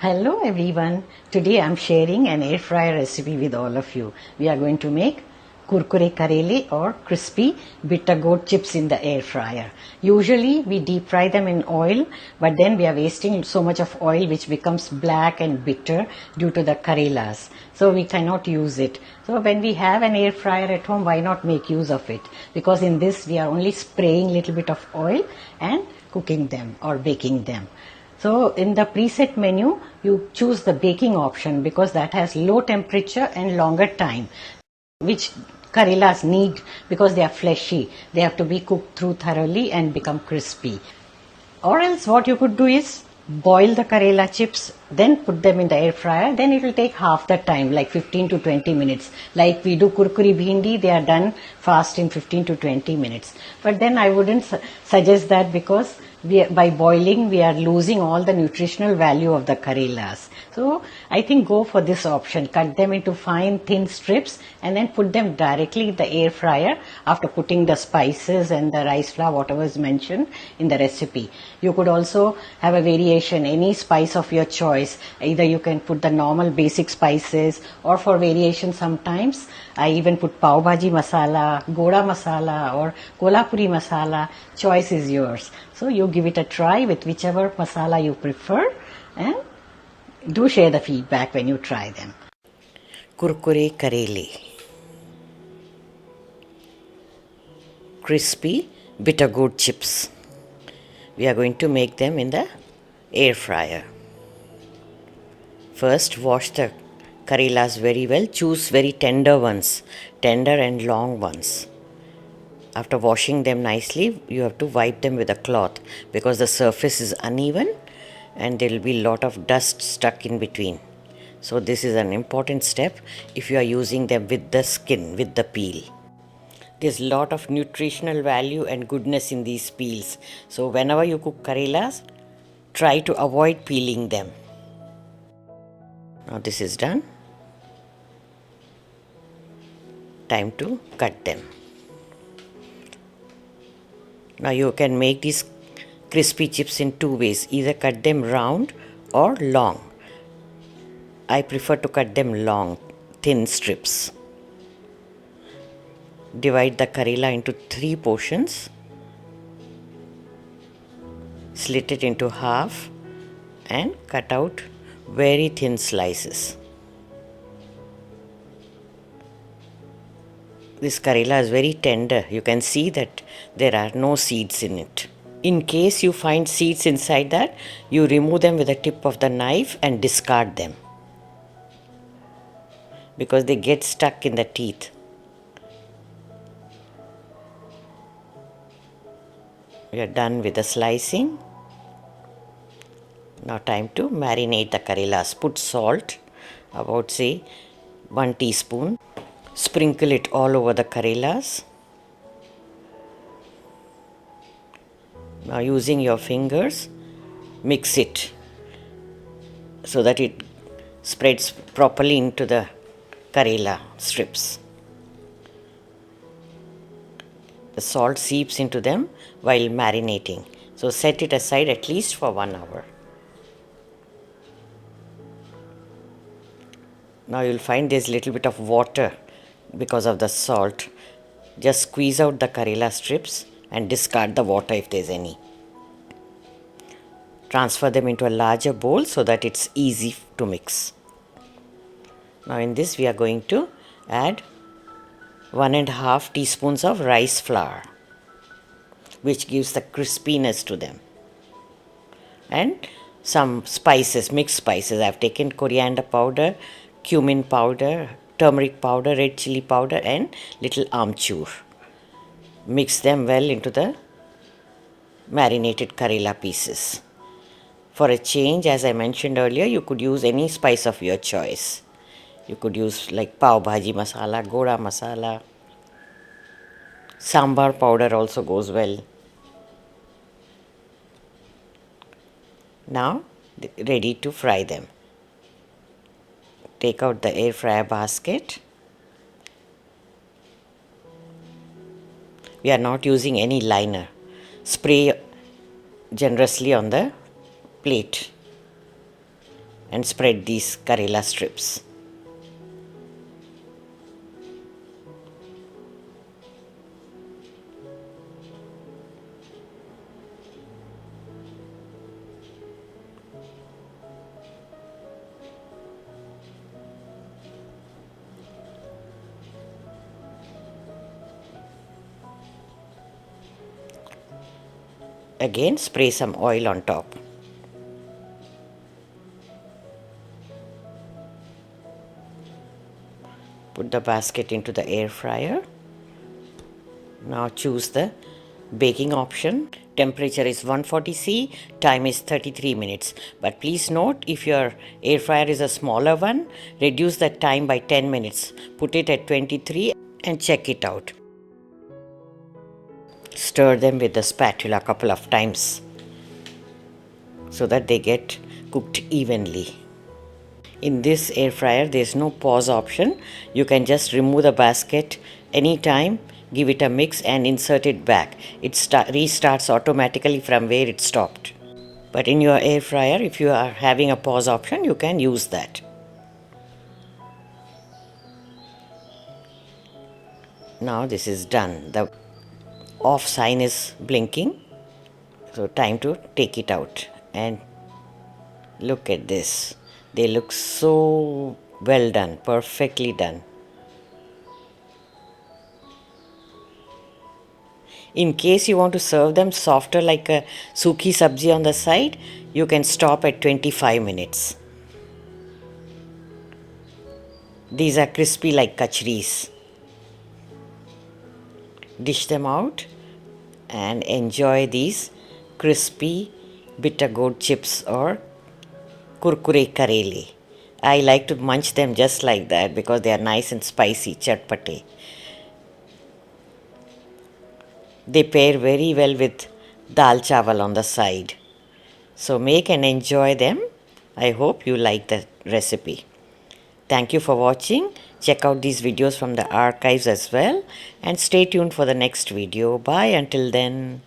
Hello everyone. Today I'm sharing an air fryer recipe with all of you. We are going to make Kurkure Karele or crispy Bitter Gourd Chips in the air fryer. Usually we deep fry them in oil, but then we are wasting so much of oil which becomes black and bitter due to the Karelas. So we cannot use it. So when we have an air fryer at home, why not make use of it? Because in this we are only spraying little bit of oil and cooking them or baking them. So in the preset menu, you choose the baking option because that has low temperature and longer time, which Karelas need because they are fleshy. They have to be cooked through thoroughly and become crispy. Or else what you could do is boil the Karela chips, then put them in the air fryer. Then it will take half the time, like 15 to 20 minutes. Like we do kurkuri bhindi, they are done fast in 15 to 20 minutes. But then I wouldn't suggest that because by boiling we are losing all the nutritional value of the Karelas. So I think go for this option. Cut them into fine thin strips and then put them directly in the air fryer after putting the spices and the rice flour, whatever is mentioned in the recipe. You could also have a variation, any spice of your choice. Either you can put the normal basic spices, or for variation sometimes I even put Pav Bhaji Masala, Goda Masala or Kolhapuri Masala. Choice is yours. So you give it a try with whichever masala you prefer and do share the feedback when you try them. Kurkure Karele, crispy bitter gourd chips. We are going to make them in the air fryer. First wash the Karelas very well. Choose very tender ones, tender and long ones. After washing them nicely, you have to wipe them with a cloth because the surface is uneven and there will be a lot of dust stuck in between. So this is an important step if you are using them with the skin, with the peel. There's a lot of nutritional value and goodness in these peels. So whenever you cook Karelas, try to avoid peeling them. Now this is done. Time to cut them. Now you can make these crispy chips in two ways. Either cut them round or long. I prefer to cut them long, thin strips. Divide the Karela into 3 portions. Slit it into half and cut out very thin slices. This Karela is very tender. You can see that there are no seeds in it. In case you find seeds inside that, you remove them with the tip of the knife and discard them because they get stuck in the teeth. We are done with the slicing. Now time to marinate the Karelas. Put salt, about say 1 teaspoon. Sprinkle it all over the Karelas. Now using your fingers, mix it so that it spreads properly into the Karela strips. The salt seeps into them while marinating. So set it aside at least for 1 hour. Now you'll find there's a little bit of water because of the salt. Just squeeze out the Karela strips and discard the water if there's any. Transfer them into a larger bowl so that it's easy to mix. Now in this we are going to add 1.5 teaspoons of rice flour, which gives the crispiness to them, and some spices, mixed spices. I've taken coriander powder, cumin powder, turmeric powder, red chilli powder and little amchoor. Mix them well into the marinated Karela pieces. For a change, as I mentioned earlier, you could use any spice of your choice. You could use like Pav Bhaji Masala, Goda Masala. Sambar powder also goes well. Now ready to fry them. Take out the air fryer basket. We are not using any liner. Spray generously on the plate and spread these karela strips. Again, spray some oil on top. Put the basket into the air fryer. Now choose the baking option. Temperature is 140°C, time is 33 minutes. But please note, if your air fryer is a smaller one, reduce the time by 10 minutes. Put it at 23 and check it out. Stir them with the spatula a couple of times so that they get cooked evenly. In this air fryer, there is no pause option. You can just remove the basket anytime, give it a mix and insert it back. It restarts automatically from where it stopped. But in your air fryer, if you are having a pause option, you can use that. Now this is done. The off sign is blinking. So time to take it out. And look at this. They look so well done, perfectly done. In case you want to serve them softer like a suki sabji on the side, you can stop at 25 minutes. These are crispy like kacharis. Dish them out and enjoy these crispy bitter gourd chips or Kurkure Karele. I like to munch them just like that because they are nice and spicy, chatpate. They pair very well with Dal Chawal on the side. So make and enjoy them. I hope you like the recipe. Thank you for watching. Check out these videos from the archives as well. And stay tuned for the next video. Bye until then.